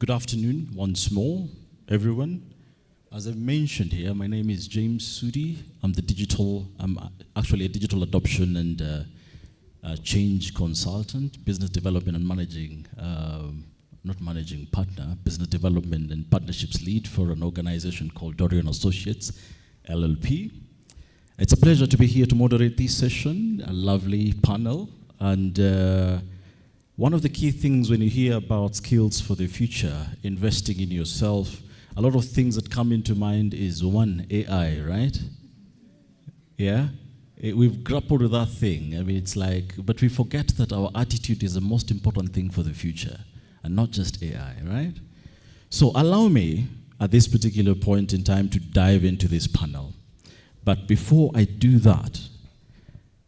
Good afternoon once more, everyone. As I've mentioned here, my name is James Sudi. I'm actually a digital adoption and change consultant, business development and business development and partnerships lead for an organization called Dorian Associates, LLP. It's a pleasure to be here to moderate this session, a lovely panel. And one of the key things when you hear about skills for the future, investing in yourself, a lot of things that come into mind is one, AI, right? Yeah? We've grappled with that thing. I mean, it's like, but we forget that our attitude is the most important thing for the future, and not just AI, right? So allow me, at this particular point in time, to dive into this panel. But before I do that,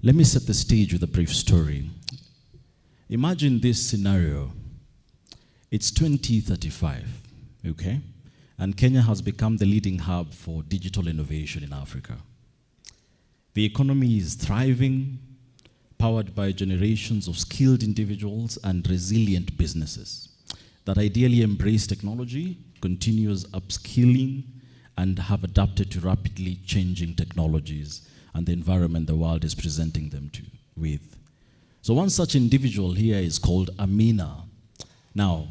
let me set the stage with a brief story. Imagine this scenario. It's 2035, okay? And Kenya has become the leading hub for digital innovation in Africa. The economy is thriving, powered by generations of skilled individuals and resilient businesses that ideally embrace technology, continuous upskilling, and have adapted to rapidly changing technologies and the environment the world is presenting them with. So one such individual here is called Amina. Now,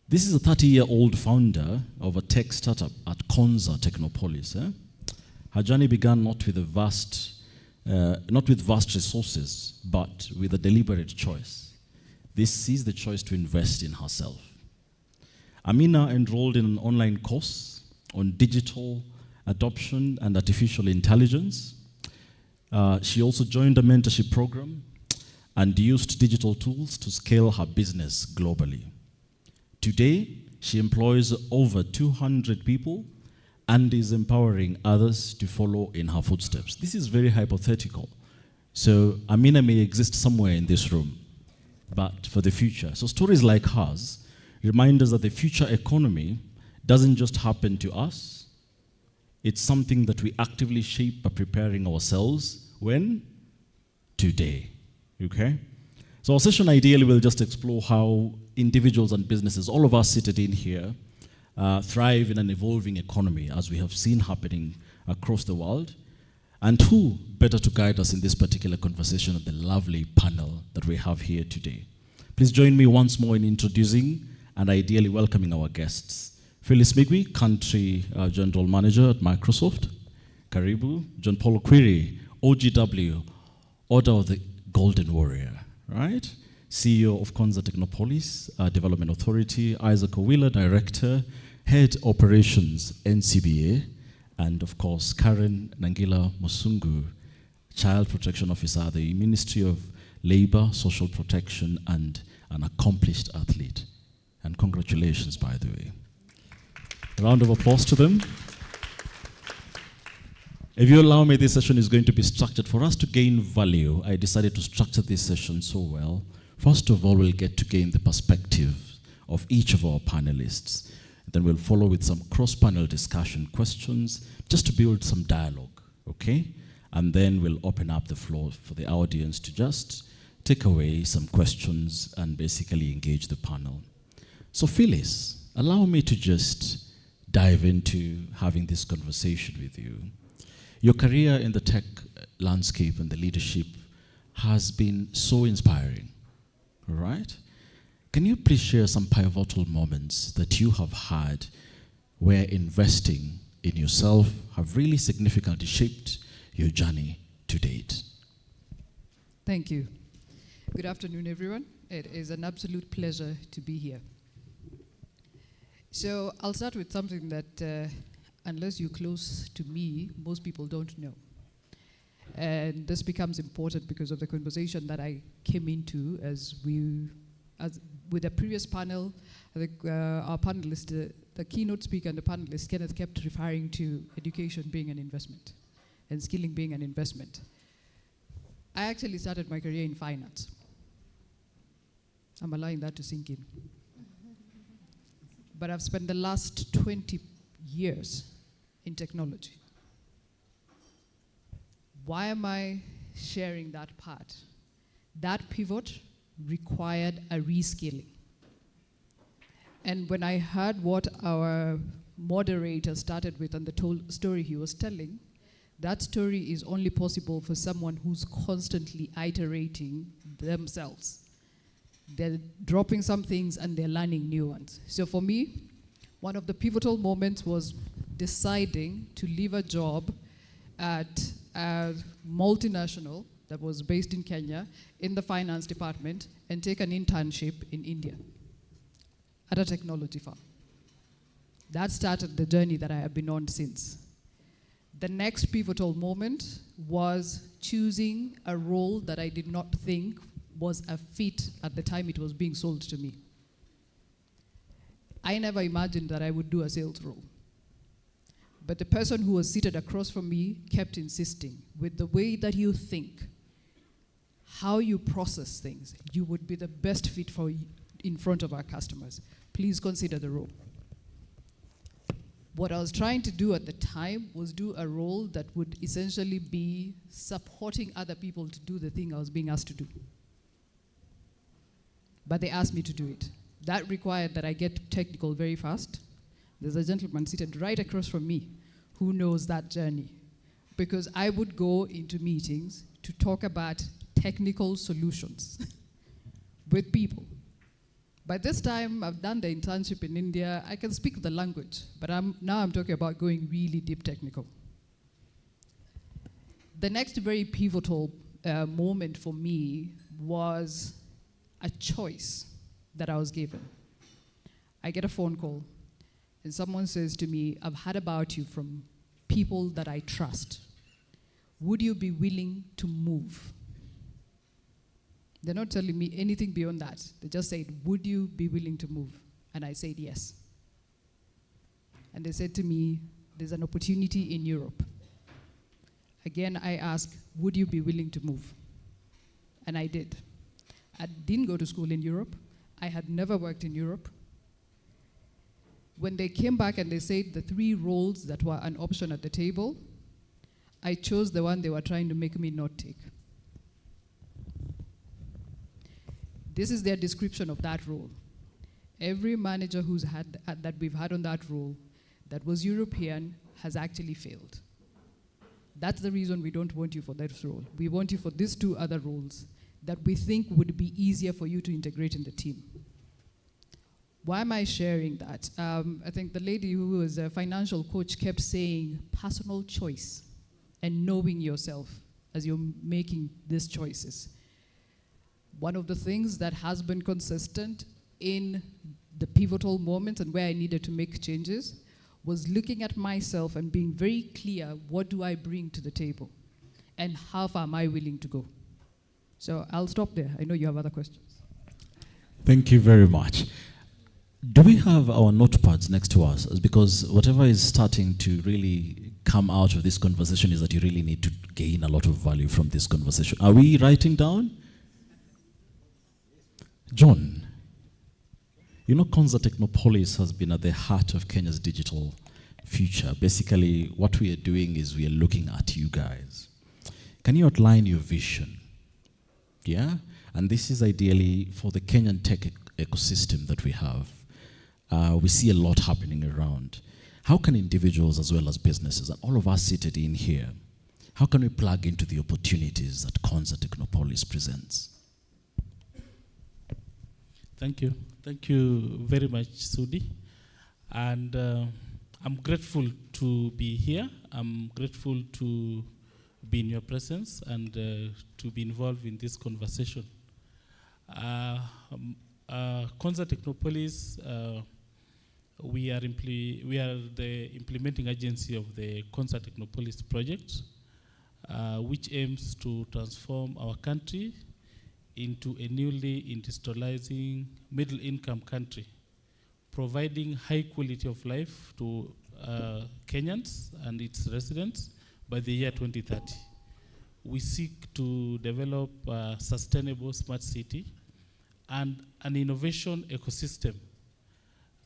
this is a 30-year-old founder of a tech startup at Konza Technopolis. Her journey began not with vast resources, but with a deliberate choice. This is the choice to invest in herself. Amina enrolled in an online course on digital adoption and artificial intelligence. She also joined a mentorship program and used digital tools to scale her business globally. Today, she employs over 200 people and is empowering others to follow in her footsteps. This is very hypothetical. So Amina may exist somewhere in this room, but for the future. So stories like hers remind us that the future economy doesn't just happen to us. It's something that we actively shape by preparing ourselves. When? Today. Okay? So our session ideally will just explore how individuals and businesses, all of us seated in here, thrive in an evolving economy, as we have seen happening across the world. And who better to guide us in this particular conversation than the lovely panel that we have here today. Please join me once more in introducing and ideally welcoming our guests. Phyllis Migwi, Country General Manager at Microsoft. Karibu. John Paul Okwiri, OGW, Order of the Golden Warrior, right? CEO of Konza Technopolis Development Authority. Isaac Owila, Director, Head Operations, NCBA. And of course, Karen Nangila Musungu, Child Protection Officer at the Ministry of Labor, Social Protection, and an accomplished athlete. And congratulations, by the way. A round of applause to them. If you allow me, this session is going to be structured. For us to gain value, I decided to structure this session so well. First of all, we'll get to gain the perspective of each of our panelists. Then we'll follow with some cross-panel discussion questions, just to build some dialogue, okay? And then we'll open up the floor for the audience to just take away some questions and basically engage the panel. So Phyllis, allow me to just dive into having this conversation with you. Your career in the tech landscape and the leadership has been so inspiring, right? Can you please share some pivotal moments that you have had where investing in yourself have really significantly shaped your journey to date? Thank you. Good afternoon, everyone. It is an absolute pleasure to be here. So I'll start with something that unless you're close to me, most people don't know. And this becomes important because of the conversation that I came into with the previous panel. I think our panelist, the keynote speaker and the panelist, Kenneth, kept referring to education being an investment and skilling being an investment. I actually started my career in finance. I'm allowing that to sink in. But I've spent the last 20 years in technology. Why am I sharing that part? That pivot required a reskilling. And when I heard what our moderator started with and the story he was telling, that story is only possible for someone who's constantly iterating themselves. They're dropping some things and they're learning new ones. So for me, one of the pivotal moments was deciding to leave a job at a multinational that was based in Kenya in the finance department and take an internship in India at a technology firm. That started the journey that I have been on since. The next pivotal moment was choosing a role that I did not think was a fit at the time it was being sold to me. I never imagined that I would do a sales role. But the person who was seated across from me kept insisting, with the way that you think, how you process things, you would be the best fit for in front of our customers. Please consider the role. What I was trying to do at the time was do a role that would essentially be supporting other people to do the thing I was being asked to do. But they asked me to do it. That required that I get technical very fast. There's a gentleman seated right across from me who knows that journey. Because I would go into meetings to talk about technical solutions with people. By this time, I've done the internship in India. I can speak the language, but now I'm talking about going really deep technical. The next very pivotal moment for me was a choice that I was given. I get a phone call, and someone says to me, I've heard about you from people that I trust. Would you be willing to move? They're not telling me anything beyond that. They just said, would you be willing to move? And I said yes. And they said to me, there's an opportunity in Europe. Again, I asked, would you be willing to move? And I did. I didn't go to school in Europe. I had never worked in Europe. When they came back and they said the 3 roles that were an option at the table, I chose the one they were trying to make me not take. This is their description of that role. Every manager that we've had on that role that was European has actually failed. That's the reason we don't want you for that role. We want you for these 2 other roles that we think would be easier for you to integrate in the team. Why am I sharing that? I think the lady who was a financial coach kept saying personal choice and knowing yourself as you're making these choices. One of the things that has been consistent in the pivotal moments and where I needed to make changes was looking at myself and being very clear, what do I bring to the table? And how far am I willing to go? So I'll stop there. I know you have other questions. Thank you very much. Do we have our notepads next to us? Because whatever is starting to really come out of this conversation is that you really need to gain a lot of value from this conversation. Are we writing down? John, you know, Konza Technopolis has been at the heart of Kenya's digital future. Basically, what we are doing is we are looking at you guys. Can you outline your vision? Yeah? And this is ideally for the Kenyan tech ecosystem that we have. We see a lot happening around. How can individuals as well as businesses, and all of us seated in here, how can we plug into the opportunities that Konza Technopolis presents? Thank you. Thank you very much, Sudi. And I'm grateful to be here. I'm grateful to be in your presence and to be involved in this conversation. Konza Technopolis, we are the implementing agency of the Konza Technopolis project, which aims to transform our country into a newly industrializing middle-income country, providing high quality of life to Kenyans and its residents by the year 2030. We seek to develop a sustainable smart city and an innovation ecosystem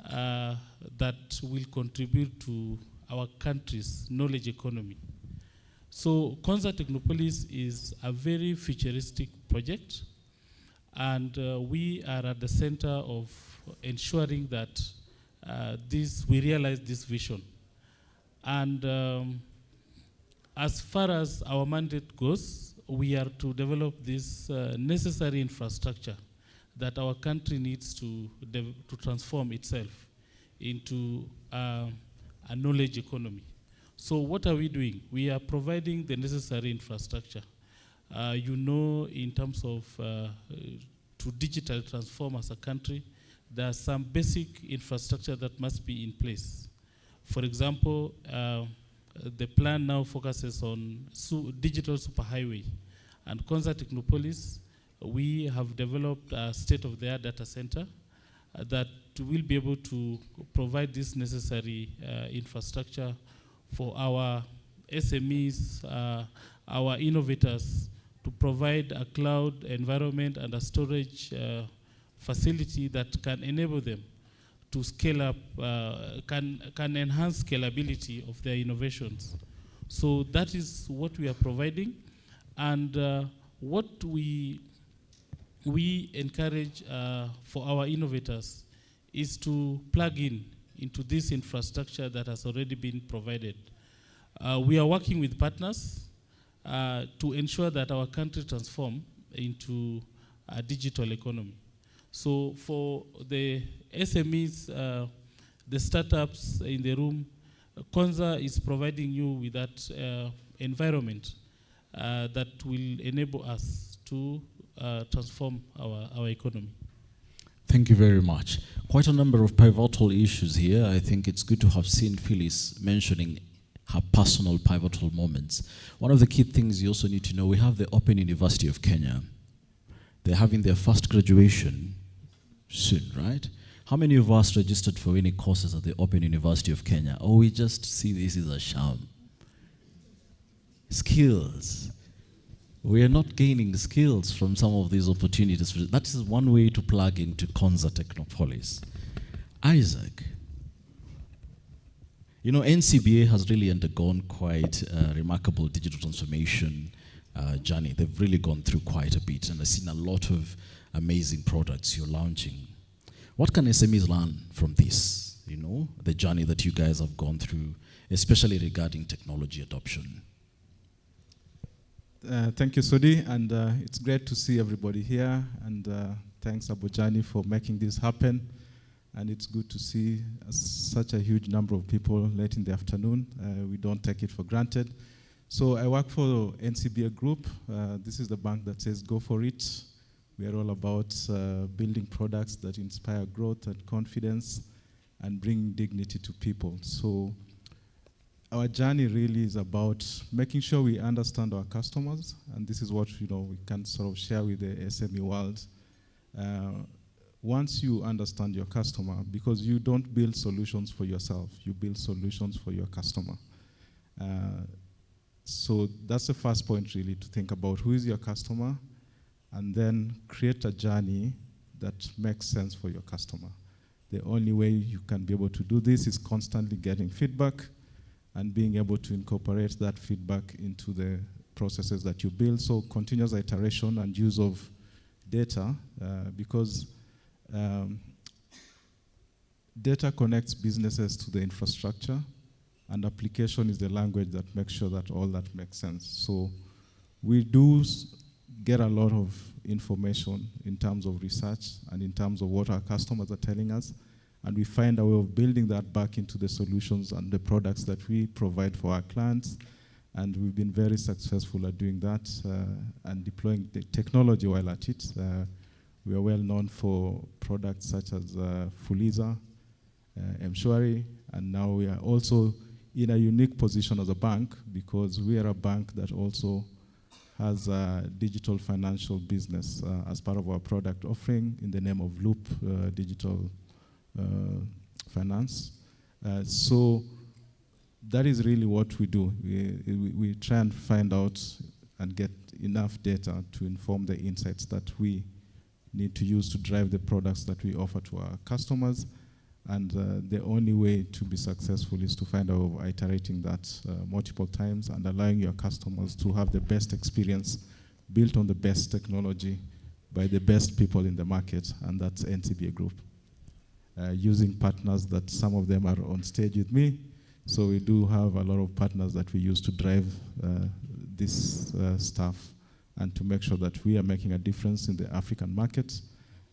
that will contribute to our country's knowledge economy. So Konza Technopolis is a very futuristic project, and we are at the center of ensuring that we realize this vision. And as far as our mandate goes, we are to develop this necessary infrastructure that our country needs to transform itself into a knowledge economy. So what are we doing? We are providing the necessary infrastructure. In terms of to digital transform as a country, there are some basic infrastructure that must be in place. For example, the plan now focuses on digital superhighway. And Konza Technopolis, we have developed a state-of-the-art data center that will be able to provide this necessary infrastructure for our SMEs, our innovators, to provide a cloud environment and a storage facility that can enable them to scale up, can enhance scalability of their innovations. So that is what we are providing. And what we encourage for our innovators is to plug into this infrastructure that has already been provided. We are working with partners to ensure that our country transform into a digital economy. So for the SMEs, the startups in the room, Konza is providing you with that environment that will enable us to transform our economy. Thank you very much. Quite a number of pivotal issues here. I think it's good to have seen Phyllis mentioning her personal pivotal moments. One of the key things you also need to know, we have the Open University of Kenya. They're having their first graduation soon, right? How many of us registered for any courses at the Open University of Kenya? Or we just see this as a sham? Skills. We are not gaining skills from some of these opportunities. That is one way to plug into Konza Technopolis. Isaac, NCBA has really undergone quite a remarkable digital transformation journey. They've really gone through quite a bit, and I've seen a lot of amazing products you're launching. What can SMEs learn from this, the journey that you guys have gone through, especially regarding technology adoption? Thank you, Sudi, and it's great to see everybody here, and thanks, Abojani, for making this happen. And it's good to see such a huge number of people late in the afternoon. We don't take it for granted. So I work for NCBA Group. This is the bank that says go for it. We are all about building products that inspire growth and confidence and bring dignity to people. So our journey really is about making sure we understand our customers, and this is what we can sort of share with the SME world. Once you understand your customer, because you don't build solutions for yourself, you build solutions for your customer. So that's the first point, really, to think about who is your customer, and then create a journey that makes sense for your customer. The only way you can be able to do this is constantly getting feedback and being able to incorporate that feedback into the processes that you build. So continuous iteration and use of data, because data connects businesses to the infrastructure, and application is the language that makes sure that all that makes sense. So we do get a lot of information in terms of research and in terms of what our customers are telling us, and we find a way of building that back into the solutions and the products that we provide for our clients. And we've been very successful at doing that and deploying the technology while at it. We are well known for products such as Fuliza, Mshwari, and now we are also in a unique position as a bank, because we are a bank that also has a digital financial business as part of our product offering in the name of Loop Digital Finance. So that is really what we do. We try and find out and get enough data to inform the insights that we need to use to drive the products that we offer to our customers. And the only way to be successful is to find a way of iterating that multiple times and allowing your customers to have the best experience built on the best technology by the best people in the market, and that's NCBA Group. using partners that some of them are on stage with me. So we do have a lot of partners that we use to drive this stuff and to make sure that we are making a difference in the African market,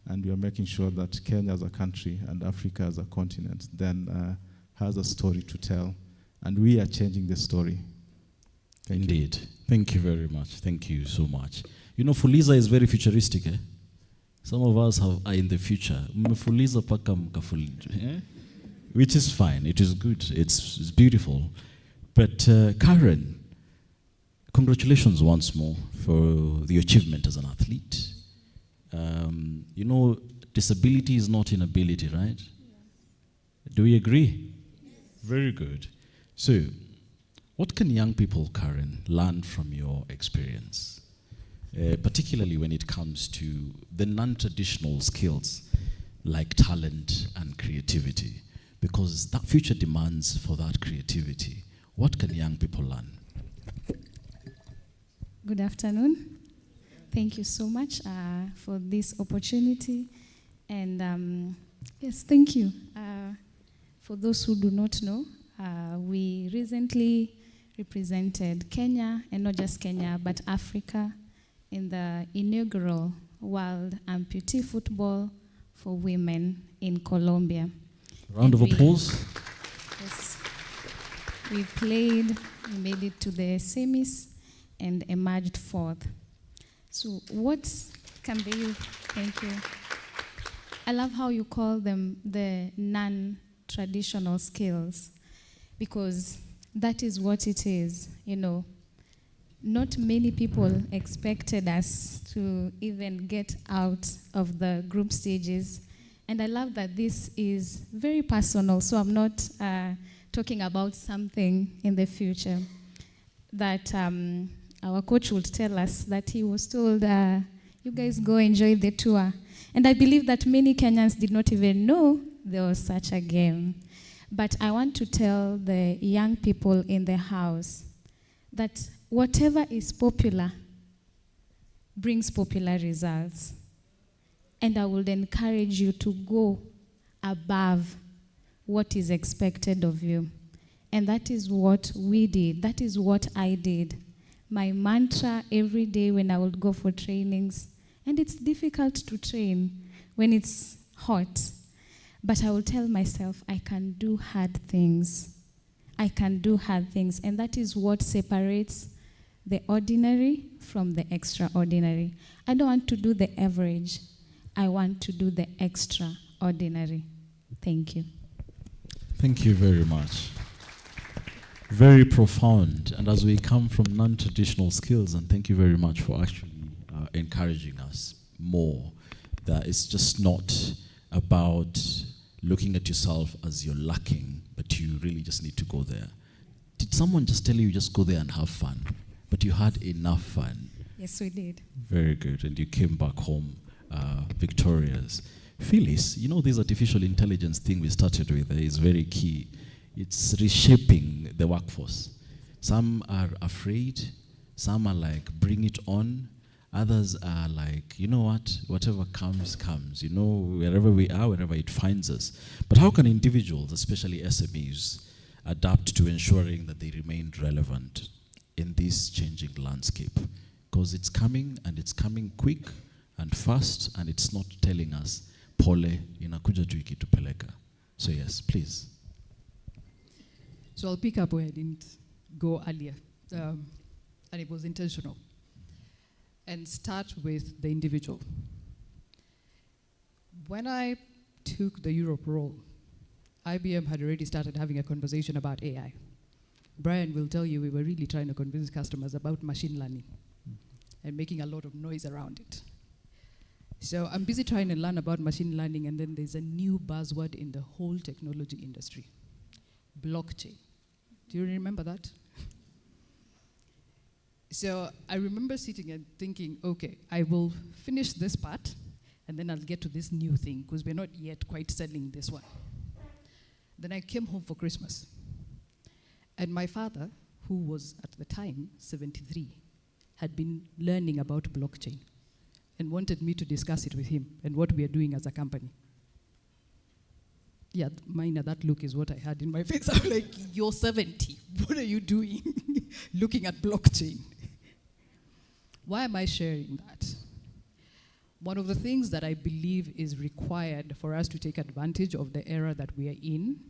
and we are making sure that Kenya as a country and Africa as a continent then has a story to tell, and we are changing the story. Indeed. Thank you very much. Thank you so much. You know, Fuliza is very futuristic, eh? Some of us are in the future. Fuliza paka mkafulija, which is fine. It is good. It's beautiful. But Karen, congratulations once more for the achievement as an athlete. You know, disability is not inability, right? Yeah. Do we agree? Yes. Very good. So, what can young people, Karen, learn from your experience? Particularly when it comes to the non-traditional skills like talent and creativity, because that future demands for that creativity. What can young people learn? Good afternoon. Thank you so much for this opportunity. And yes, thank you. For those who do not know, we recently represented Kenya, and not just Kenya, but Africa, in the inaugural World Amputee Football for Women in Colombia. Round of applause. Yes. We played, we made it to the SMES and emerged fourth. So what can be, thank you. I love how you call them the non-traditional skills, because that is what it is, you know. Not many people expected us to even get out of the group stages. And I love that this is very personal, so I'm not talking about something in the future. That our coach would tell us that he was told, you guys go enjoy the tour. And I believe that many Kenyans did not even know there was such a game. But I want to tell the young people in the house that whatever is popular brings popular results. And I would encourage you to go above what is expected of you. And that is what we did. That is what I did. My mantra every day when I would go for trainings, and it's difficult to train when it's hot, but I will tell myself I can do hard things. I can do hard things. And that is what separates the ordinary from the extraordinary. I don't want to do the average. I want to do the extraordinary. Thank you. Thank you very much. Very profound. And as we come from non-traditional skills, and thank you very much for actually encouraging us more, that it's just not about looking at yourself as you're lacking, but you really just need to go there. Did someone just tell you just go there and have fun? But you had enough fun. Yes, we did. Very good. And you came back home victorious. Phyllis, you know this artificial intelligence thing we started with is very key. It's reshaping the workforce. Some are afraid. Some are like, bring it on. Others are like, you know what? Whatever comes, comes. You know, wherever we are, wherever it finds us. But how can individuals, especially SMEs, adapt to ensuring that they remain relevant in this changing landscape? Because it's coming, and it's coming quick and fast, and it's not telling us, pole, inakuja tu ikitupeleka. So yes, please. So I'll pick up where I didn't go earlier, and it was intentional. And start with the individual. When I took the Europe role, IBM had already started having a conversation about AI. Brian will tell you we were really trying to convince customers about machine learning and making a lot of noise around it. So I'm busy trying to learn about machine learning, and then there's a new buzzword in the whole technology industry, blockchain. Do you remember that? So I remember sitting and thinking, okay, I will finish this part, and then I'll get to this new thing, because we're not yet quite selling this one. Then I came home for Christmas. And my father, who was at the time 73, had been learning about blockchain and wanted me to discuss it with him and what we are doing as a company. Yeah, Maina, that look is what I had in my face. I'm like, you're 70. What are you doing looking at blockchain? Why am I sharing that? One of the things that I believe is required for us to take advantage of the era that we are in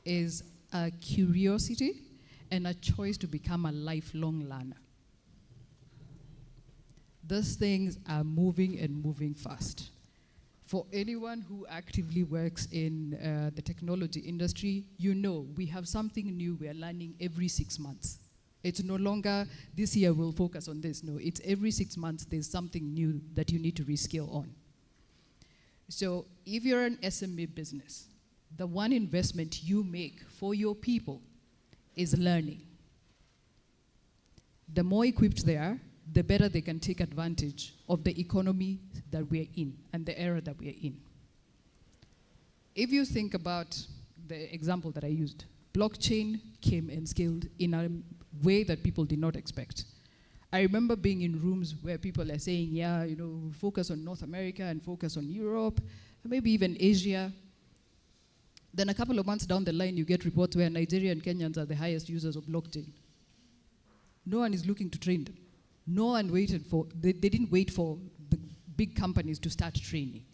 is a curiosity and a choice to become a lifelong learner. Those things are moving and moving fast. For anyone who actively works in the technology industry, you know we have something new we are learning every 6 months. It's no longer, this year we'll focus on this. No, it's every 6 months there's something new that you need to reskill on. So if you're an SME business, the one investment you make for your people is learning. The more equipped they are, the better they can take advantage of the economy that we're in and the era that we're in. If you think about the example that I used, blockchain came and scaled in a way that people did not expect. I remember being in rooms where people are saying, yeah, you know, focus on North America and focus on Europe, maybe even Asia. Then a couple of months down the line, you get reports where Nigeria and Kenyans are the highest users of blockchain. No one is looking to train them. No one waited for, they didn't wait for the big companies to start training.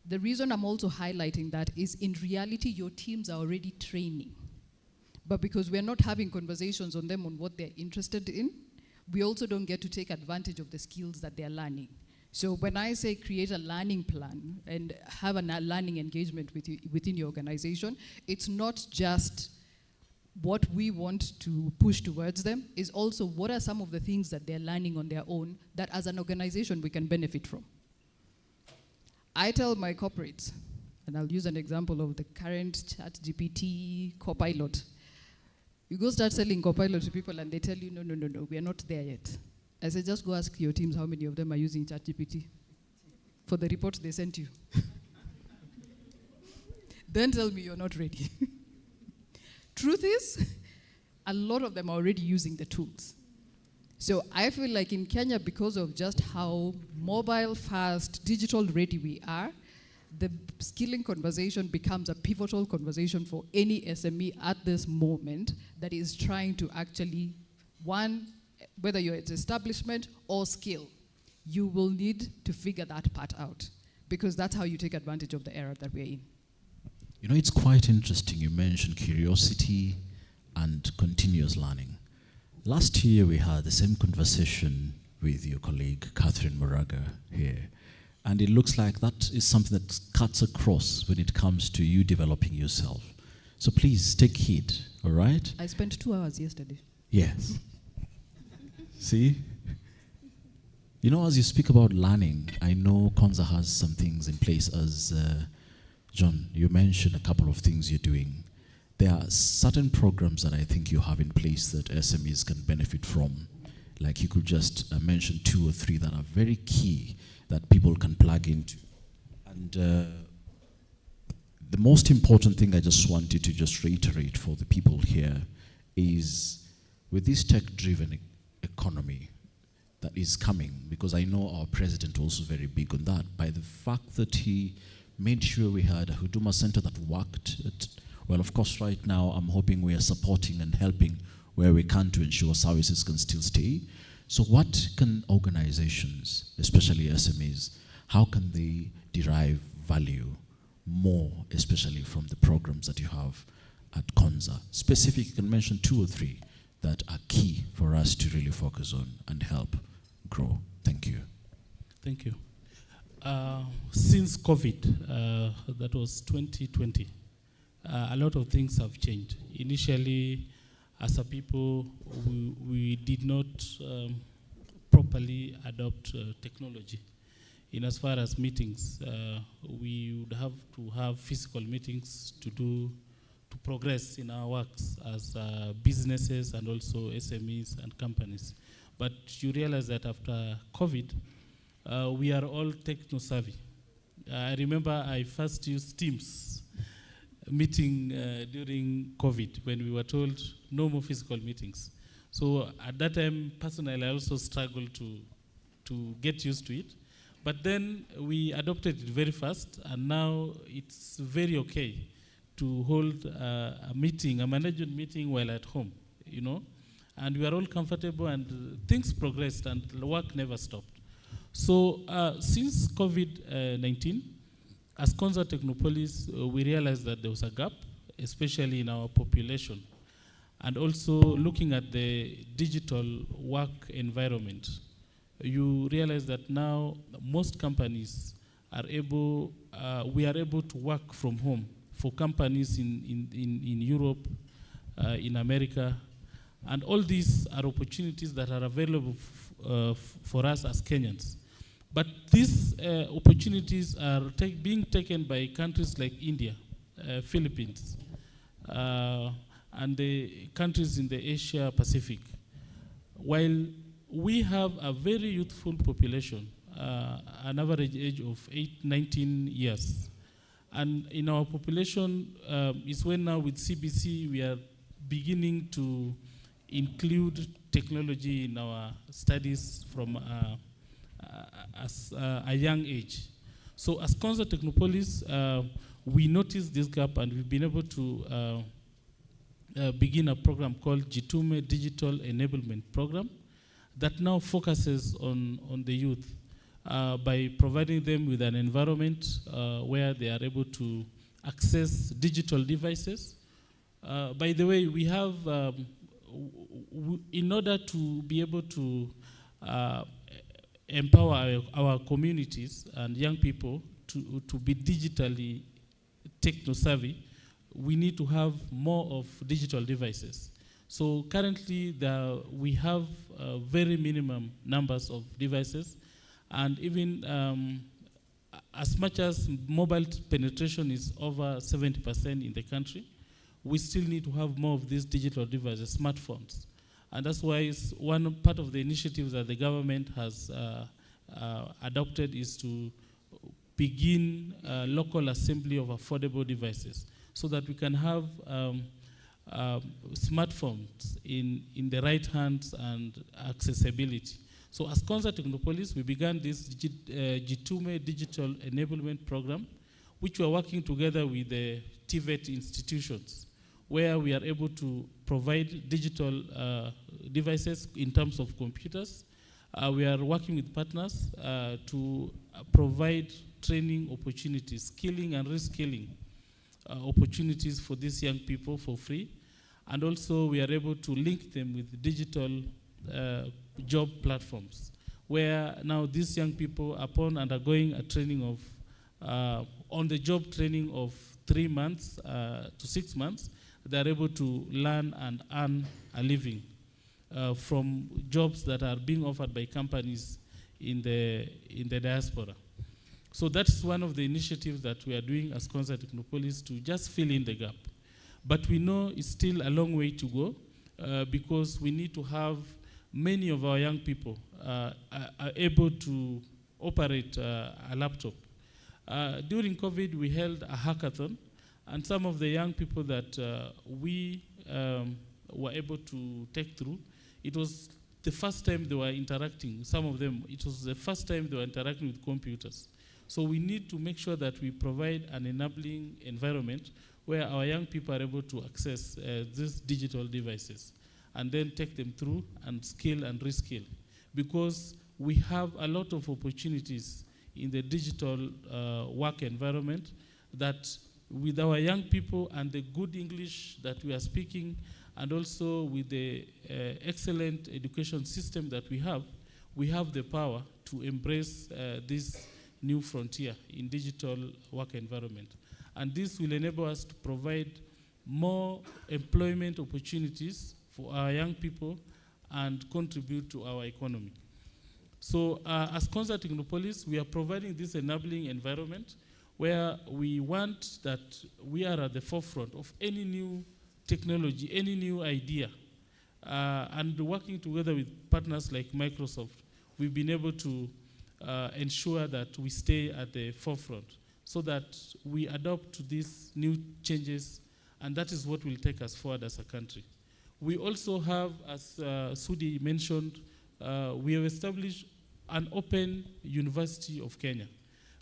The reason I'm also highlighting that is in reality, your teams are already training. But because we're not having conversations on them on what they're interested in, we also don't get to take advantage of the skills that they're learning. So when I say create a learning plan and have a learning engagement within your organization, it's not just what we want to push towards them, is also what are some of the things that they're learning on their own that as an organization we can benefit from. I tell my corporates, and I'll use an example of the current ChatGPT Copilot. You go start selling Copilot to people and they tell you, no, we are not there yet. I say, just go ask your teams how many of them are using ChatGPT for the report they sent you. Then tell me you're not ready. Truth is, a lot of them are already using the tools. So I feel like in Kenya, because of just how mobile, fast, digital ready we are, the skilling conversation becomes a pivotal conversation for any SME at this moment that is trying to actually, one, whether you're an establishment or skill, you will need to figure that part out because that's how you take advantage of the era that we're in. You know, it's quite interesting. You mentioned curiosity and continuous learning. Last year, we had the same conversation with your colleague, Catherine Moraga, here. And it looks like that is something that cuts across when it comes to you developing yourself. So please take heed, all right? I spent 2 hours yesterday. Yes. See? You know, as you speak about learning, I know Konza has some things in place as John, you mentioned a couple of things you're doing. There are certain programs that I think you have in place that SMEs can benefit from. Like you could just mention 2 or 3 that are very key that people can plug into. And the most important thing I just wanted to just reiterate for the people here is with this tech-driven economy that is coming, because I know our president also very big on that, by the fact that he made sure we had a Huduma Center that worked. Well, of course, right now, I'm hoping we are supporting and helping where we can to ensure services can still stay. So what can organizations, especially SMEs, how can they derive value more, especially from the programs that you have at Konza? Specifically, you can mention 2 or 3 that are key for us to really focus on and help grow. Thank you. Thank you. Since COVID, that was 2020, a lot of things have changed. Initially, as a people, we did not properly adopt technology. In as far as meetings, we would have to have physical meetings to progress in our works as businesses and also SMEs and companies. But you realize that after COVID, we are all techno-savvy. I remember I first used Teams meeting during COVID when we were told no more physical meetings. So at that time, personally, I also struggled to get used to it. But then we adopted it very fast, and now it's very okay to hold a meeting, a management meeting while at home, you know. And we are all comfortable, and things progressed, and the work never stopped. So since COVID-19, as Konza Technopolis, we realized that there was a gap, especially in our population, and also looking at the digital work environment. You realize that now most companies are able, we are able to work from home for companies in Europe, in America, and all these are opportunities that are available for us as Kenyans. But these opportunities are being taken by countries like India, Philippines, and the countries in the Asia Pacific. While we have a very youthful population, an average age of 19 years. And in our population, is when now with CBC we are beginning to include technology in our studies from a young age. So as Konza Technopolis, we noticed this gap, and we've been able to begin a program called Jitume Digital Enablement Program that now focuses on the youth by providing them with an environment where they are able to access digital devices. By the way, we have, in order to be able to empower our communities and young people to be digitally techno-savvy, we need to have more of digital devices. So currently, we have very minimum numbers of devices, and even as much as mobile penetration is over 70% in the country, we still need to have more of these digital devices, smartphones. And that's why it's one part of the initiatives that the government has adopted is to begin local assembly of affordable devices so that we can have smartphones in the right hands and accessibility. So as Konza Technopolis, we began this Jitume Digital Enablement Program, which we are working together with the TVET institutions, where we are able to provide digital devices in terms of computers. We are working with partners to provide training opportunities, skilling and reskilling opportunities for these young people for free. And also we are able to link them with digital job platforms, where now these young people, upon undergoing a training of, on-the-job training of 3 months to 6 months, they are able to learn and earn a living from jobs that are being offered by companies in the diaspora. So that's one of the initiatives that we are doing as Konza Technopolis to just fill in the gap. But we know it's still a long way to go because we need to have many of our young people are able to operate a laptop. During COVID, we held a hackathon, and some of the young people that we were able to take through, it was the first time they were interacting. Some of them, it was the first time they were interacting with computers. So we need to make sure that we provide an enabling environment where our young people are able to access these digital devices and then take them through and skill and reskill. Because we have a lot of opportunities in the digital work environment that with our young people and the good English that we are speaking, and also with the excellent education system that we have the power to embrace this new frontier in digital work environment. And this will enable us to provide more employment opportunities for our young people and contribute to our economy. So as Konza Technopolis, we are providing this enabling environment where we want that we are at the forefront of any new technology, any new idea. And working together with partners like Microsoft, we've been able to ensure that we stay at the forefront so that we adapt to these new changes, and that is what will take us forward as a country. We also have, as Sudi mentioned, we have established an open university of Kenya.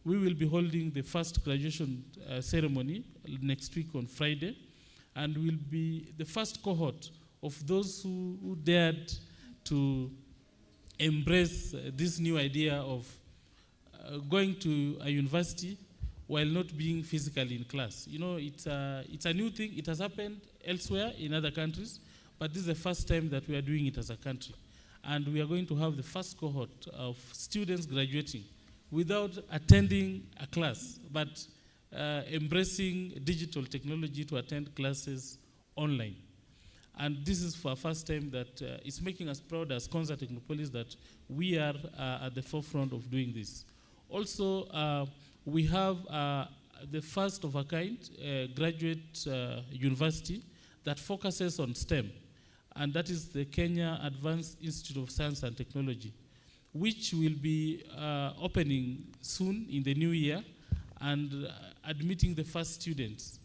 We will be holding the first graduation ceremony next week on Friday, and will be the first cohort of those who dared to embrace this new idea of going to a university while not being physically in class. You know, it's a new thing. It has happened elsewhere in other countries, but this is the first time that we are doing it as a country. And we are going to have the first cohort of students graduating without attending a class, but embracing digital technology to attend classes online. And this is for the first time that it's making us proud as Konza Technopolis that we are at the forefront of doing this. Also, we have the first of a kind graduate university that focuses on STEM, and that is the Kenya Advanced Institute of Science and Technology, which will be opening soon in the new year and admitting the first students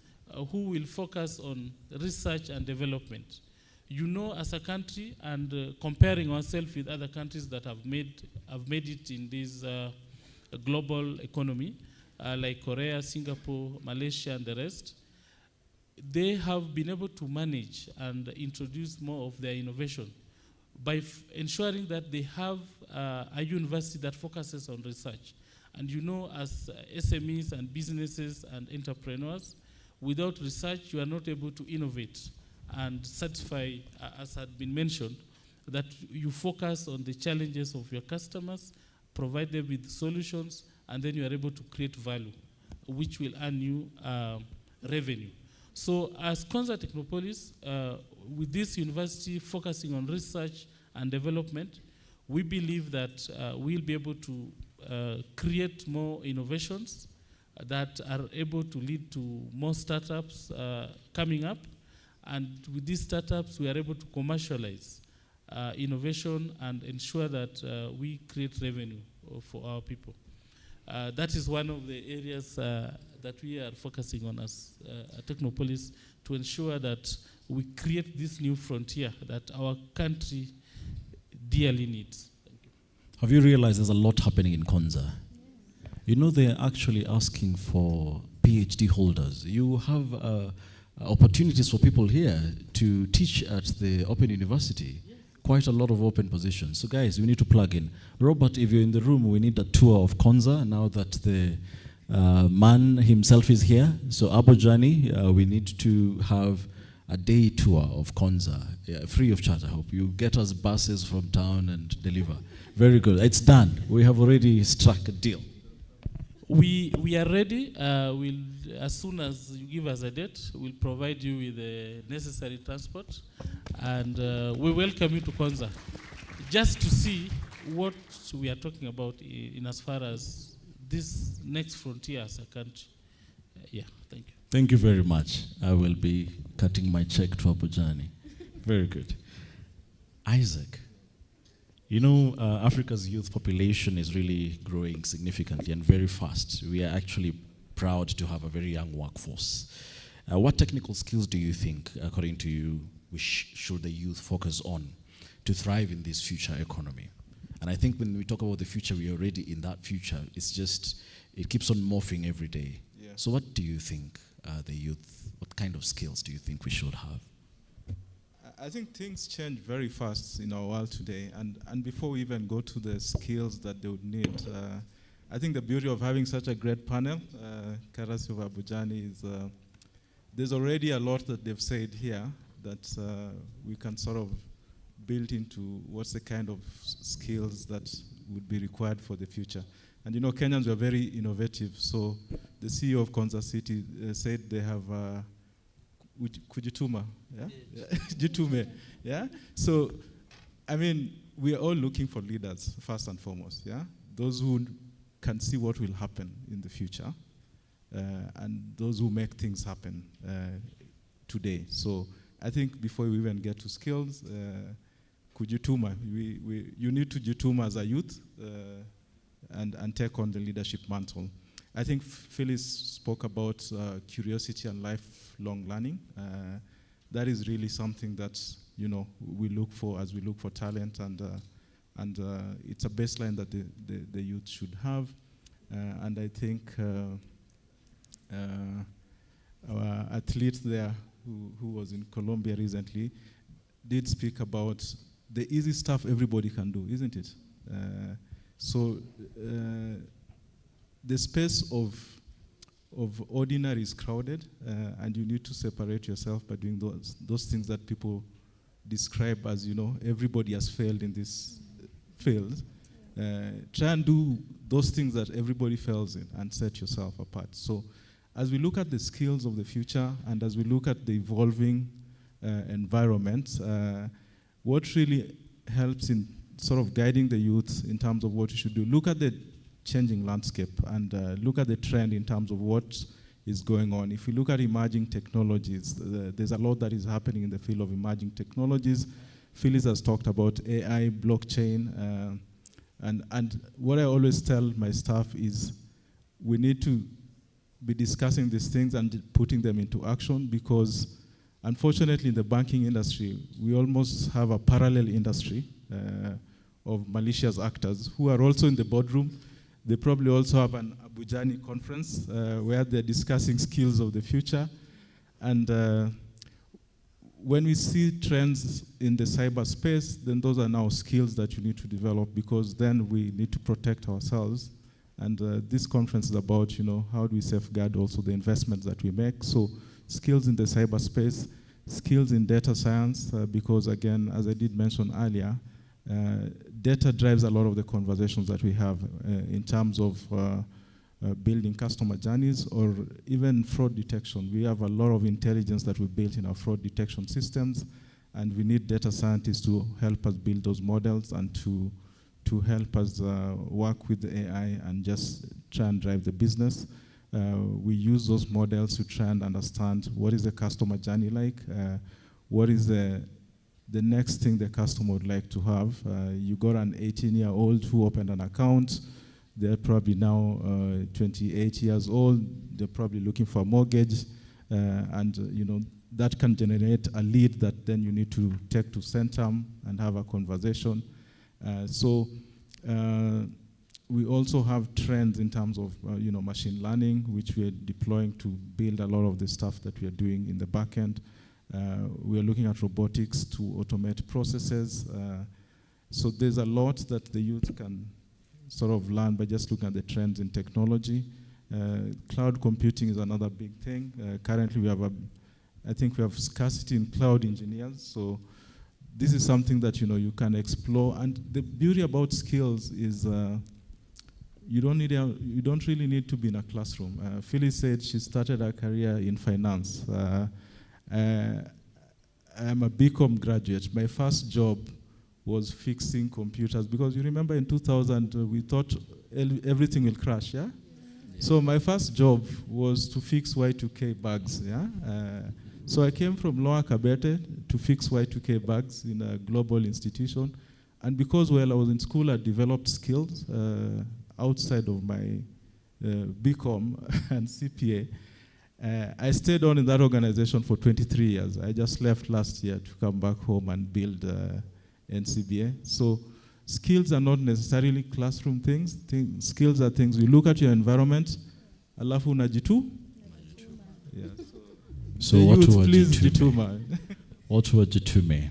who will focus on research and development. You know, as a country, and comparing ourselves with other countries that have made it in this global economy, like Korea, Singapore, Malaysia, and the rest, they have been able to manage and introduce more of their innovation by ensuring that they have a university that focuses on research. And you know, as SMEs and businesses and entrepreneurs, without research, you are not able to innovate and satisfy, as had been mentioned, that you focus on the challenges of your customers, provide them with solutions, and then you are able to create value, which will earn you revenue. So as Konza Technopolis, with this university focusing on research and development, we believe that we'll be able to create more innovations that are able to lead to more startups coming up. And with these startups, we are able to commercialize innovation and ensure that we create revenue for our people. That is one of the areas that we are focusing on as Technopolis, to ensure that we create this new frontier that our country dearly needs. Thank you. Have you realized there's a lot happening in Konza? You know, they're actually asking for PhD holders. You have opportunities for people here to teach at the Open University. Yes. Quite a lot of open positions. So guys, we need to plug in. Robert, if you're in the room, we need a tour of Konza now that the man himself is here. So Abojani, we need to have a day tour of Konza, free of charge, I hope. You get us buses from town and deliver. Very good. It's done. We have already struck a deal. We are ready. As soon as you give us a date, we'll provide you with the necessary transport, and we welcome you to Konza, just to see what we are talking about in as far as this next frontier as a country. Yeah, thank you. Thank you very much. I will be cutting my check to Abojani. Very good. Isaac. You know, Africa's youth population is really growing significantly and very fast. We are actually proud to have a very young workforce. What technical skills do you think, according to you, should the youth focus on to thrive in this future economy? And I think when we talk about the future, we are already in that future. It's just, it keeps on morphing every day. Yeah. So what do you think the youth, what kind of skills do you think we should have? I think things change very fast in our world today, and before we even go to the skills that they would need, I think the beauty of having such a great panel, courtesy of Abojani, is there's already a lot that they've said here that we can sort of build into what's the kind of skills that would be required for the future. And you know, Kenyans were very innovative, so the CEO of Konza City said they have Kujituma, yeah? Jitume, yeah? So, I mean, we are all looking for leaders, first and foremost, yeah? Those who can see what will happen in the future, and those who make things happen today. So, I think before we even get to skills, Kujituma, you need to jituma as a youth and take on the leadership mantle. I think Phyllis spoke about curiosity and lifelong learning. That is really something that, you know, we look for as we look for talent and And it's a baseline that the youth should have. And I think our athlete there, who was in Colombia recently, did speak about the easy stuff everybody can do, isn't it? So the space of ordinary is crowded, and you need to separate yourself by doing those things that people describe as, everybody has failed in this field. Try and do those things that everybody fails in and set yourself apart. So as we look at the skills of the future and as we look at the evolving environment, what really helps in sort of guiding the youth in terms of what you should do, look at the changing landscape and look at the trend in terms of what is going on. If you look at emerging technologies, there's a lot that is happening in the field of emerging technologies. Phyllis has talked about AI, blockchain, and what I always tell my staff is we need to be discussing these things and putting them into action, because unfortunately in the banking industry, we almost have a parallel industry of malicious actors who are also in the boardroom. They probably also have an Abojani conference where they're discussing skills of the future. And when we see trends in the cyberspace, then those are now skills that you need to develop, because then we need to protect ourselves. And this conference is about, how do we safeguard also the investments that we make. So skills in the cyberspace, skills in data science, because again, as I did mention earlier, data drives a lot of the conversations that we have in terms of building customer journeys or even fraud detection. We have a lot of intelligence that we built in our fraud detection systems, and we need data scientists to help us build those models and to help us work with the AI and just try and drive the business. We use those models to try and understand what is the customer journey like, what is the next thing the customer would like to have. You got an 18-year-old who opened an account. They're probably now 28 years old. They're probably looking for a mortgage, and that can generate a lead that then you need to take to Centum and have a conversation. So we also have trends in terms of machine learning, which we are deploying to build a lot of the stuff that we are doing in the back end. We are looking at robotics to automate processes. So there's a lot that the youth can sort of learn by just looking at the trends in technology. Cloud computing is another big thing. Currently, I think we have scarcity in cloud engineers. So this is something that you can explore. And the beauty about skills is you don't really need to be in a classroom. Phyllis said she started her career in finance. I'm a BCom graduate. My first job was fixing computers, because you remember in 2000 we thought everything will crash, yeah? So my first job was to fix Y2K bugs, yeah? So I came from Lower Kabete to fix Y2K bugs in a global institution, and because while I was in school I developed skills outside of my BCom and CPA. I stayed on in that organization for 23 years. I just left last year to come back home and build NCBA. So skills are not necessarily classroom things. Skills are things you look at your environment, alafu unajitu. Yeah. So what were please jituma? What were jitume?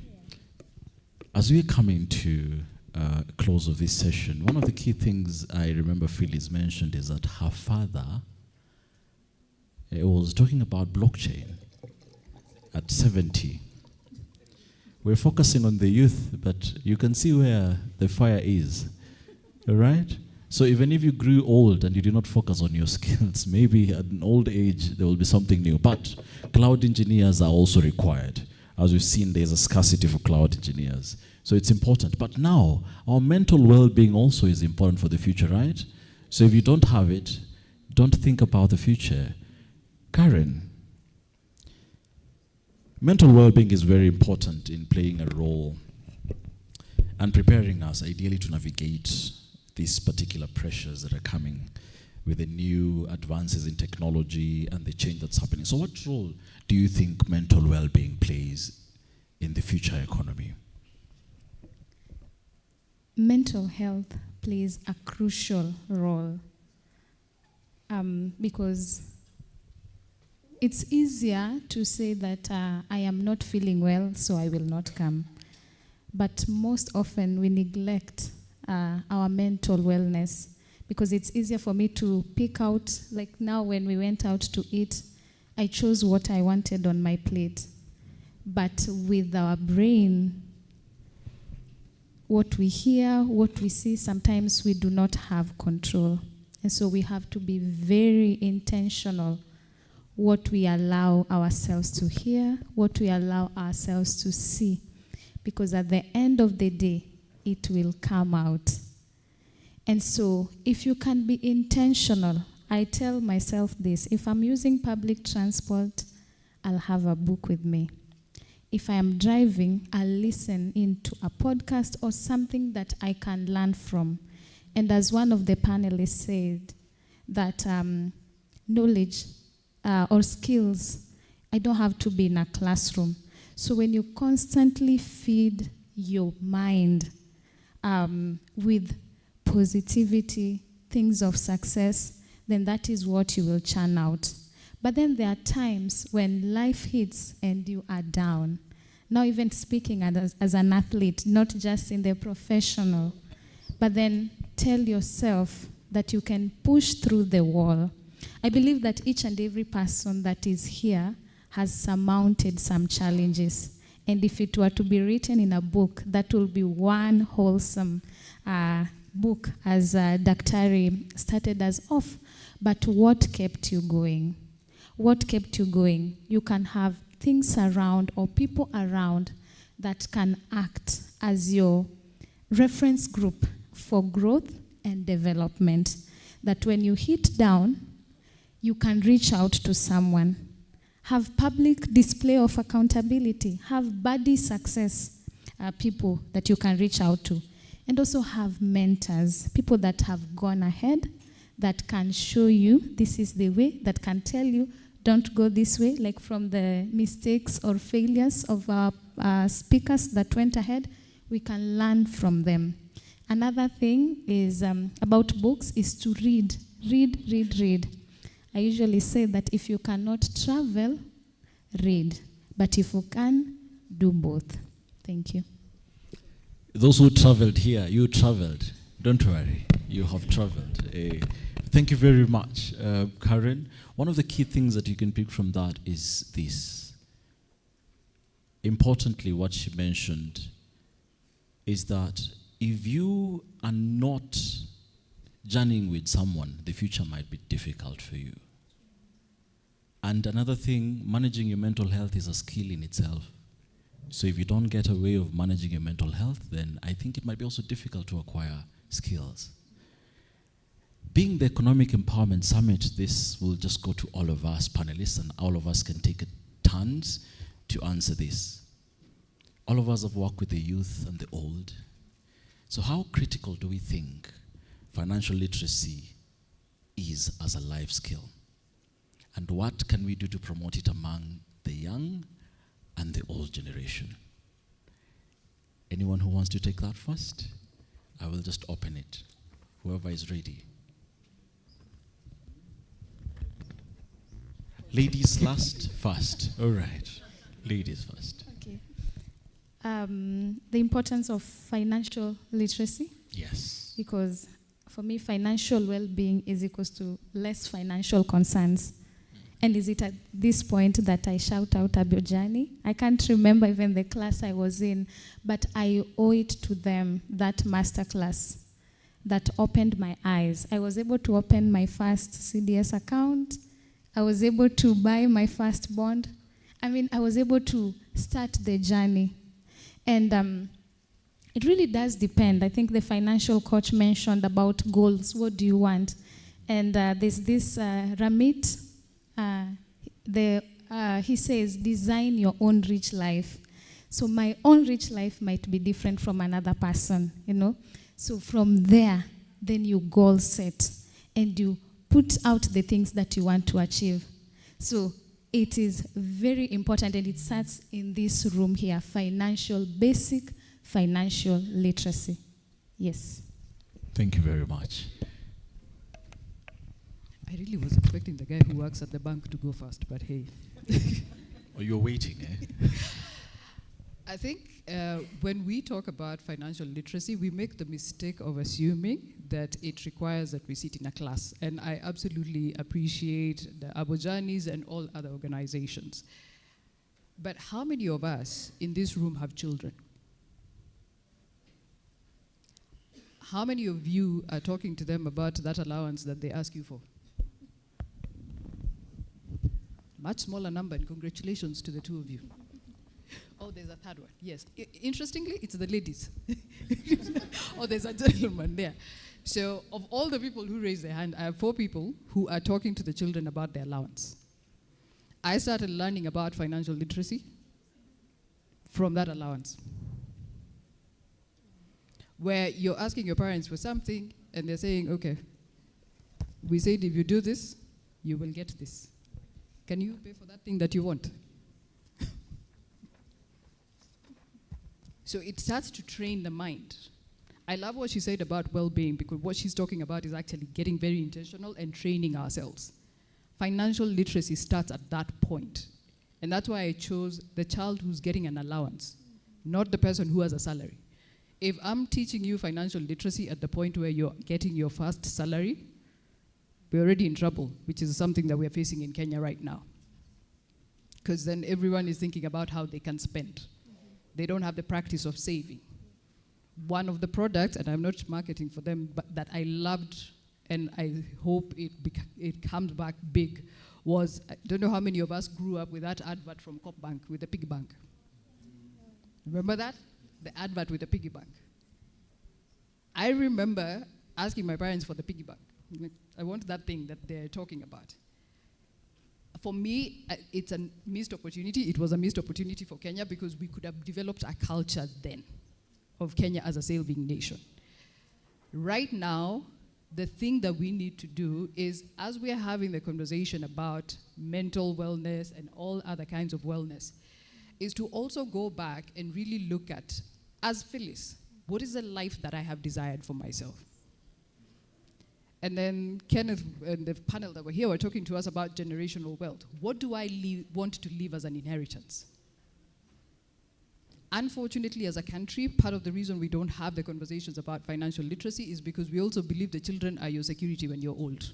As we're coming to close of this session, one of the key things I remember Phyllis mentioned is that her father was talking about blockchain at 70. We're focusing on the youth, but you can see where the fire is, all right? So even if you grew old and you did not focus on your skills, maybe at an old age there will be something new. But cloud engineers are also required. As we've seen, there's a scarcity for cloud engineers. So it's important. But now, our mental well-being also is important for the future, right? So if you don't have it, don't think about the future. Karen, mental well-being is very important in playing a role and preparing us, ideally, to navigate these particular pressures that are coming with the new advances in technology and the change that's happening. So what role do you think mental well-being plays in the future economy? mental health plays a crucial role because it's easier to say that I am not feeling well, so I will not come. But most often we neglect our mental wellness because it's easier for me to pick out, like now when we went out to eat, I chose what I wanted on my plate. But with our brain, what we hear, what we see, sometimes we do not have control. And so we have to be very intentional what we allow ourselves to hear, what we allow ourselves to see. Because at the end of the day, it will come out. And so if you can be intentional, I tell myself this, if I'm using public transport, I'll have a book with me. If I am driving, I'll listen into a podcast or something that I can learn from. And as one of the panelists said, that knowledge or skills, I don't have to be in a classroom. So when you constantly feed your mind with positivity, things of success, then that is what you will churn out. But then there are times when life hits and you are down. Now even speaking as an athlete, not just in the professional, but then tell yourself that you can push through the wall. I believe that each and every person that is here has surmounted some challenges. And if it were to be written in a book, that will be one wholesome book, as Daktari started us off. But what kept you going? What kept you going? You can have things around or people around that can act as your reference group for growth and development. That when you hit down, you can reach out to someone. Have public display of accountability. Have buddy success people that you can reach out to. And also have mentors, people that have gone ahead, that can show you this is the way, that can tell you don't go this way, like from the mistakes or failures of our speakers that went ahead, we can learn from them. Another thing is about books is to read. Read. I usually say that if you cannot travel, read. But if you can, do both. Thank you. Those who traveled here, you traveled. Don't worry, you have traveled. Thank you very much, Karen. One of the key things that you can pick from that is this. Importantly, what she mentioned is that if you are not journeying with someone, the future might be difficult for you. And another thing, managing your mental health is a skill in itself. So if you don't get a way of managing your mental health, then I think it might be also difficult to acquire skills. Being the Economic Empowerment Summit, this will just go to all of us panelists, and all of us can take turns to answer this. All of us have worked with the youth and the old. So how critical do we think financial literacy is as a life skill? And what can we do to promote it among the young and the old generation? Anyone who wants to take that first? I will just open it. Whoever is ready. Ladies last, first. All right. Ladies first. Okay. The importance of financial literacy. Yes. Because for me, financial well-being is equals to less financial concerns. And is it at this point that I shout out Abojani? I can't remember even the class I was in, but I owe it to them, that masterclass that opened my eyes. I was able to open my first CDS account. I was able to buy my first bond. I was able to start the journey. And it really does depend. I think the financial coach mentioned about goals. What do you want? And there's this Ramit. He says, design your own rich life. So my own rich life might be different from another person, you know. So from there, then you goal set and you put out the things that you want to achieve. So it is very important, and it starts in this room here, basic financial literacy. Yes. Thank you very much. I really was expecting the guy who works at the bank to go first, but hey. Oh, you're waiting, eh? I think when we talk about financial literacy, we make the mistake of assuming that it requires that we sit in a class. And I absolutely appreciate the Abojanis and all other organizations. But how many of us in this room have children? How many of you are talking to them about that allowance that they ask you for? Much smaller number, and congratulations to the two of you. Oh, there's a third one. Yes. Interestingly, it's the ladies. Oh, there's a gentleman there. So, of all the people who raised their hand, I have 4 people who are talking to the children about their allowance. I started learning about financial literacy from that allowance, where you're asking your parents for something, and they're saying, okay, we said if you do this, you will get this. Can you pay for that thing that you want? So it starts to train the mind. I love what she said about well-being, because what she's talking about is actually getting very intentional and training ourselves. Financial literacy starts at that point. And that's why I chose the child who's getting an allowance, not the person who has a salary. If I'm teaching you financial literacy at the point where you're getting your first salary, we're already in trouble, which is something that we're facing in Kenya right now. Because then everyone is thinking about how they can spend. They don't have the practice of saving. One of the products, and I'm not marketing for them, but that I loved and I hope it comes back big, was, I don't know how many of us grew up with that advert from Coop Bank with the piggy bank. Remember that? The advert with the piggy bank. I remember asking my parents for the piggy bank. I want that thing that they're talking about. For me, it's a missed opportunity. It was a missed opportunity for Kenya because we could have developed a culture then of Kenya as a saving nation. Right now, the thing that we need to do is, as we are having the conversation about mental wellness and all other kinds of wellness, is to also go back and really look at, as Phyllis, what is the life that I have desired for myself? And then Kenneth and the panel that were here were talking to us about generational wealth. What do I want to leave as an inheritance? Unfortunately, as a country, part of the reason we don't have the conversations about financial literacy is because we also believe the children are your security when you're old.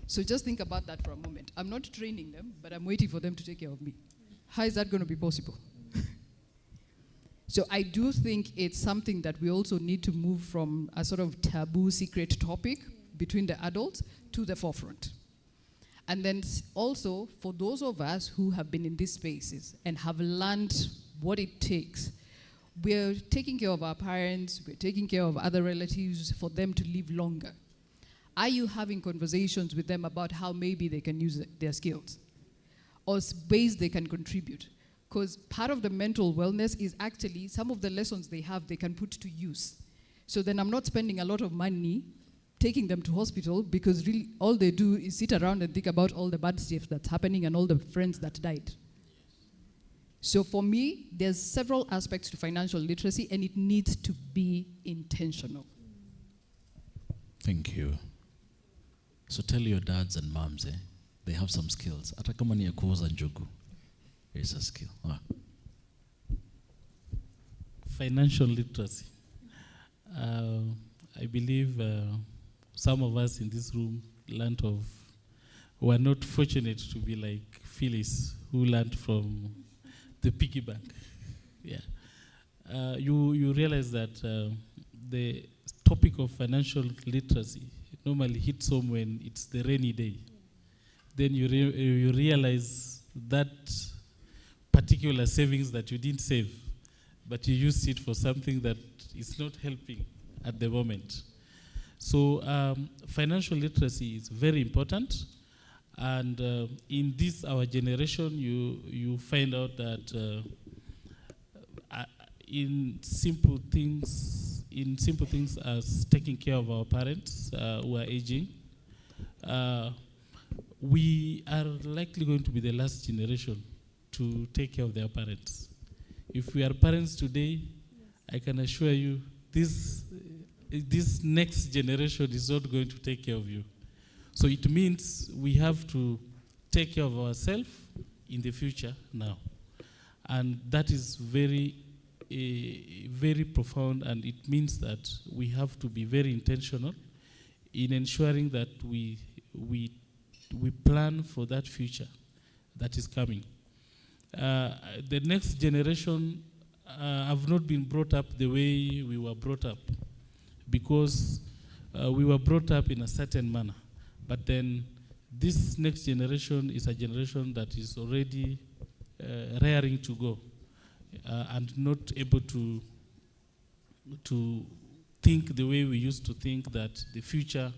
So just think about that for a moment. I'm not training them, but I'm waiting for them to take care of me. How is that going to be possible? So I do think it's something that we also need to move from a sort of taboo secret topic between the adults to the forefront. And then also, for those of us who have been in these spaces and have learned what it takes, we're taking care of our parents, we're taking care of other relatives for them to live longer. Are you having conversations with them about how maybe they can use their skills or ways they can contribute? Because part of the mental wellness is actually some of the lessons they have they can put to use. So then I'm not spending a lot of money taking them to hospital, because really all they do is sit around and think about all the bad stuff that's happening and all the friends that died. So for me, there's several aspects to financial literacy, and it needs to be intentional. Thank you. So tell your dads and moms, they have some skills. Hata kama ni ya kuuza njugu, it's a skill. Financial literacy. I believe some of us in this room were not fortunate to be like Phyllis, who learned from the piggy bank. Yeah. You realize that the topic of financial literacy normally hits home when it's the rainy day. Then you realize that particular savings that you didn't save, but you used it for something that is not helping at the moment. So financial literacy is very important, and in this our generation, you find out that in simple things as taking care of our parents who are aging, we are likely going to be the last generation to take care of their parents. If we are parents today, I can assure you this next generation is not going to take care of you. So it means we have to take care of ourselves in the future now. And that is very, very profound, and it means that we have to be very intentional in ensuring that we plan for that future that is coming. The next generation have not been brought up the way we were brought up, because we were brought up in a certain manner. But then this next generation is a generation that is already raring to go and not able to think the way we used to think, that the future,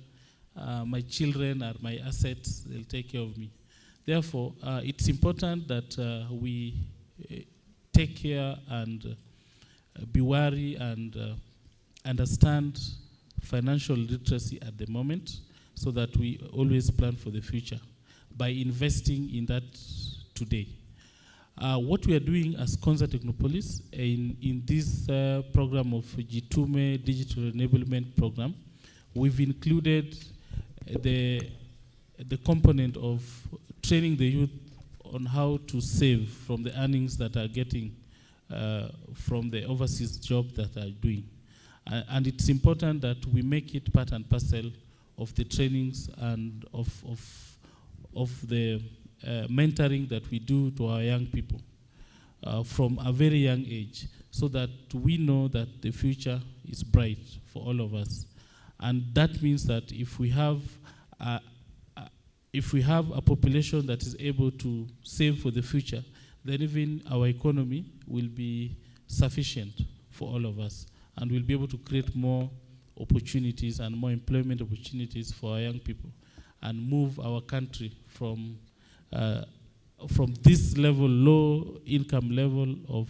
my children are my assets, they'll take care of me. Therefore, it's important that we take care and be wary and understand financial literacy at the moment, so that we always plan for the future by investing in that today. What we are doing as Konza Technopolis in this program of Jitume Digital Enablement Program, we've included the component of training the youth on how to save from the earnings that are getting from the overseas job that are doing. And it's important that we make it part and parcel of the trainings and of the mentoring that we do to our young people from a very young age, so that we know that the future is bright for all of us. And that means that if we have a population that is able to save for the future, then even our economy will be sufficient for all of us, and we'll be able to create more opportunities and more employment opportunities for our young people, and move our country from this level, low income level of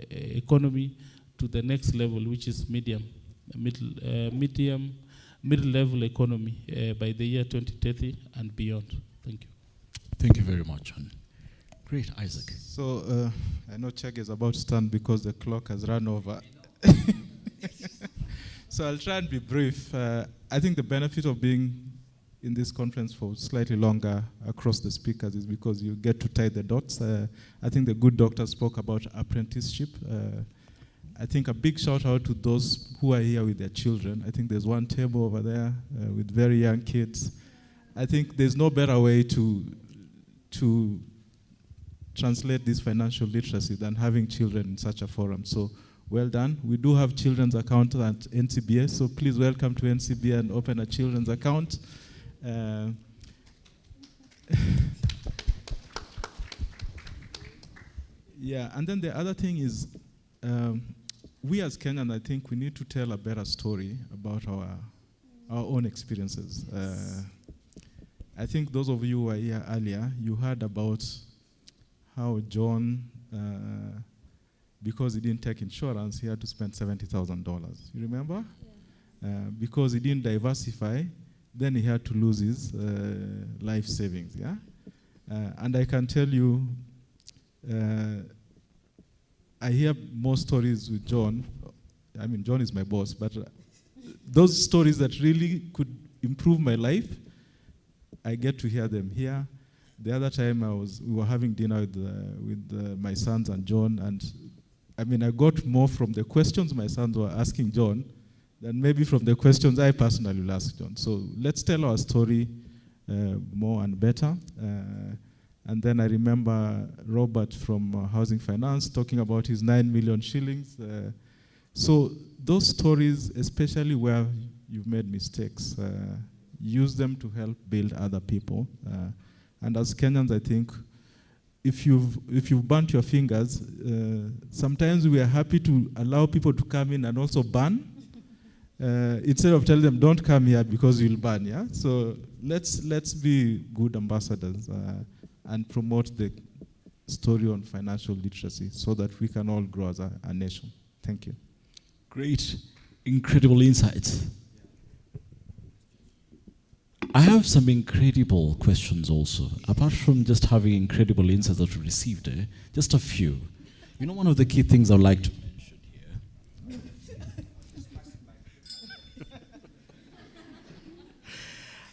economy, to the next level, which is middle level economy by the year 2030 and beyond. Thank you. Thank you very much, John. Great, Isaac. So I know Cheg is about to stand because the clock has run over. So I'll try and be brief. I think the benefit of being in this conference for slightly longer across the speakers is because you get to tie the dots. I think the good doctor spoke about apprenticeship. I think a big shout out to those who are here with their children. I think there's one table over there with very young kids. I think there's no better way to translate this financial literacy than having children in such a forum. So well done. We do have children's account at NCBA, so please welcome to NCBA and open a children's account. Yeah, and then the other thing is, we as Kenyans, I think we need to tell a better story about our own experiences. I think those of you who were here earlier, you heard about how John, because he didn't take insurance, he had to spend $70,000. You remember? Yeah. Because he didn't diversify, then he had to lose his life savings. Yeah, and I can tell you, I hear more stories with John. I mean, John is my boss, but those stories that really could improve my life, I get to hear them here. The other time we were having dinner with my sons and John, and I mean, I got more from the questions my sons were asking John than maybe from the questions I personally will ask John. So let's tell our story more and better. And then I remember Robert from Housing Finance talking about his 9 million shillings. So those stories, especially where you've made mistakes, use them to help build other people. And as Kenyans, I think, if you've burnt your fingers, sometimes we are happy to allow people to come in and also burn, instead of telling them, don't come here because you'll burn, yeah? So let's be good ambassadors and promote the story on financial literacy so that we can all grow as a nation. Thank you. Great, incredible insights. I have some incredible questions also. Apart from just having incredible insights that we received, just a few. You know, one of the key things I would like to mention here.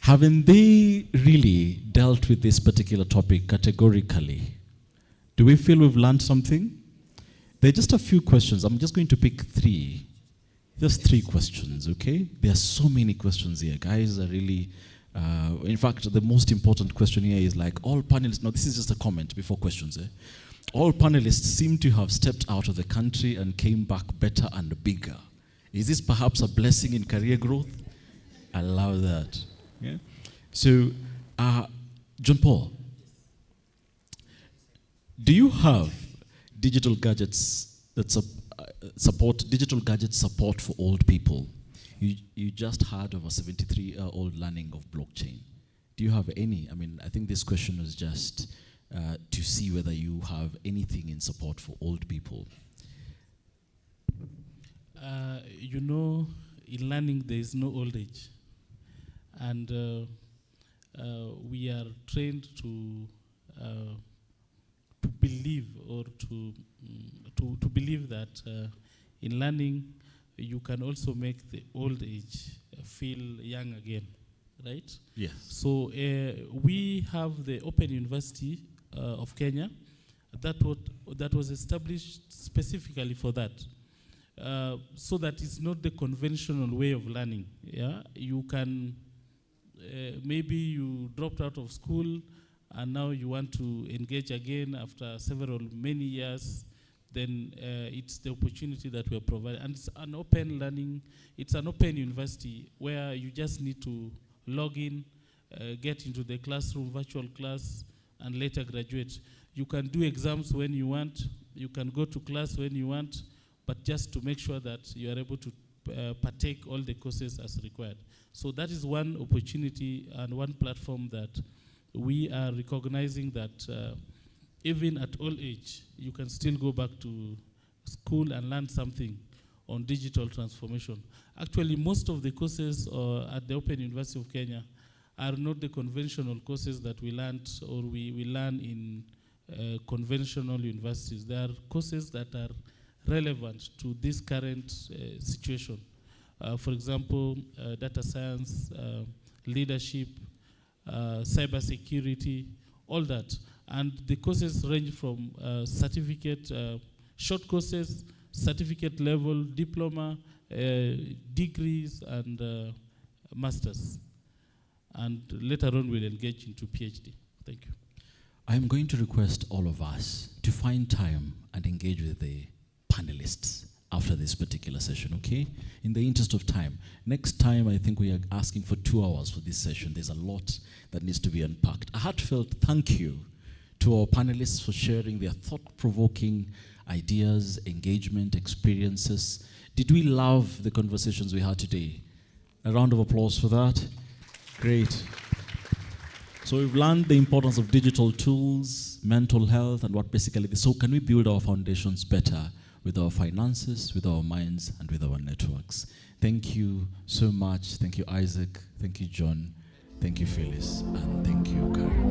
Haven't they really dealt with this particular topic categorically? Do we feel we've learned something? There are just a few questions. I'm just going to pick three. Just three questions, okay? There are so many questions here. Guys are really, in fact, the most important question here is like all panelists, no, this is just a comment before questions. All panelists seem to have stepped out of the country and came back better and bigger. Is this perhaps a blessing in career growth? I love that. Yeah? So, John Paul, do you have digital gadgets that support for old people? You just heard of a 73-year-old learning of blockchain. Do you have any? I mean, I think this question was just to see whether you have anything in support for old people. You know, in learning there is no old age, and we are trained to believe or to believe that in learning you can also make the old age feel young again, right? Yes. So we have the Open University of Kenya that was established specifically for that. So that it's not the conventional way of learning. Yeah, you can maybe you dropped out of school and now you want to engage again after many years. Then it's the opportunity that we are providing, and it's an open learning. It's an open university where you just need to log in, get into the classroom, virtual class, and later graduate. You can do exams when you want. You can go to class when you want. But just to make sure that you are able to partake all the courses as required. So that is one opportunity and one platform that we are recognizing that even at old age, you can still go back to school and learn something on digital transformation. Actually, most of the courses at the Open University of Kenya are not the conventional courses that we learned or we learn in conventional universities. They are courses that are relevant to this current situation. For example, data science, leadership, cybersecurity, all that. And the courses range from certificate, short courses, certificate level, diploma, degrees, and masters. And later on, we'll engage into PhD. Thank you. I'm going to request all of us to find time and engage with the panelists after this particular session, okay? In the interest of time. Next time, I think we are asking for 2 hours for this session. There's a lot that needs to be unpacked. A heartfelt thank you to our panelists for sharing their thought-provoking ideas, engagement, experiences. Did we love the conversations we had today? A round of applause for that. Great. So we've learned the importance of digital tools, mental health, and what basically, so can we build our foundations better with our finances, with our minds, and with our networks? Thank you so much. Thank you, Isaac. Thank you, John. Thank you, Phyllis. And thank you, Karen.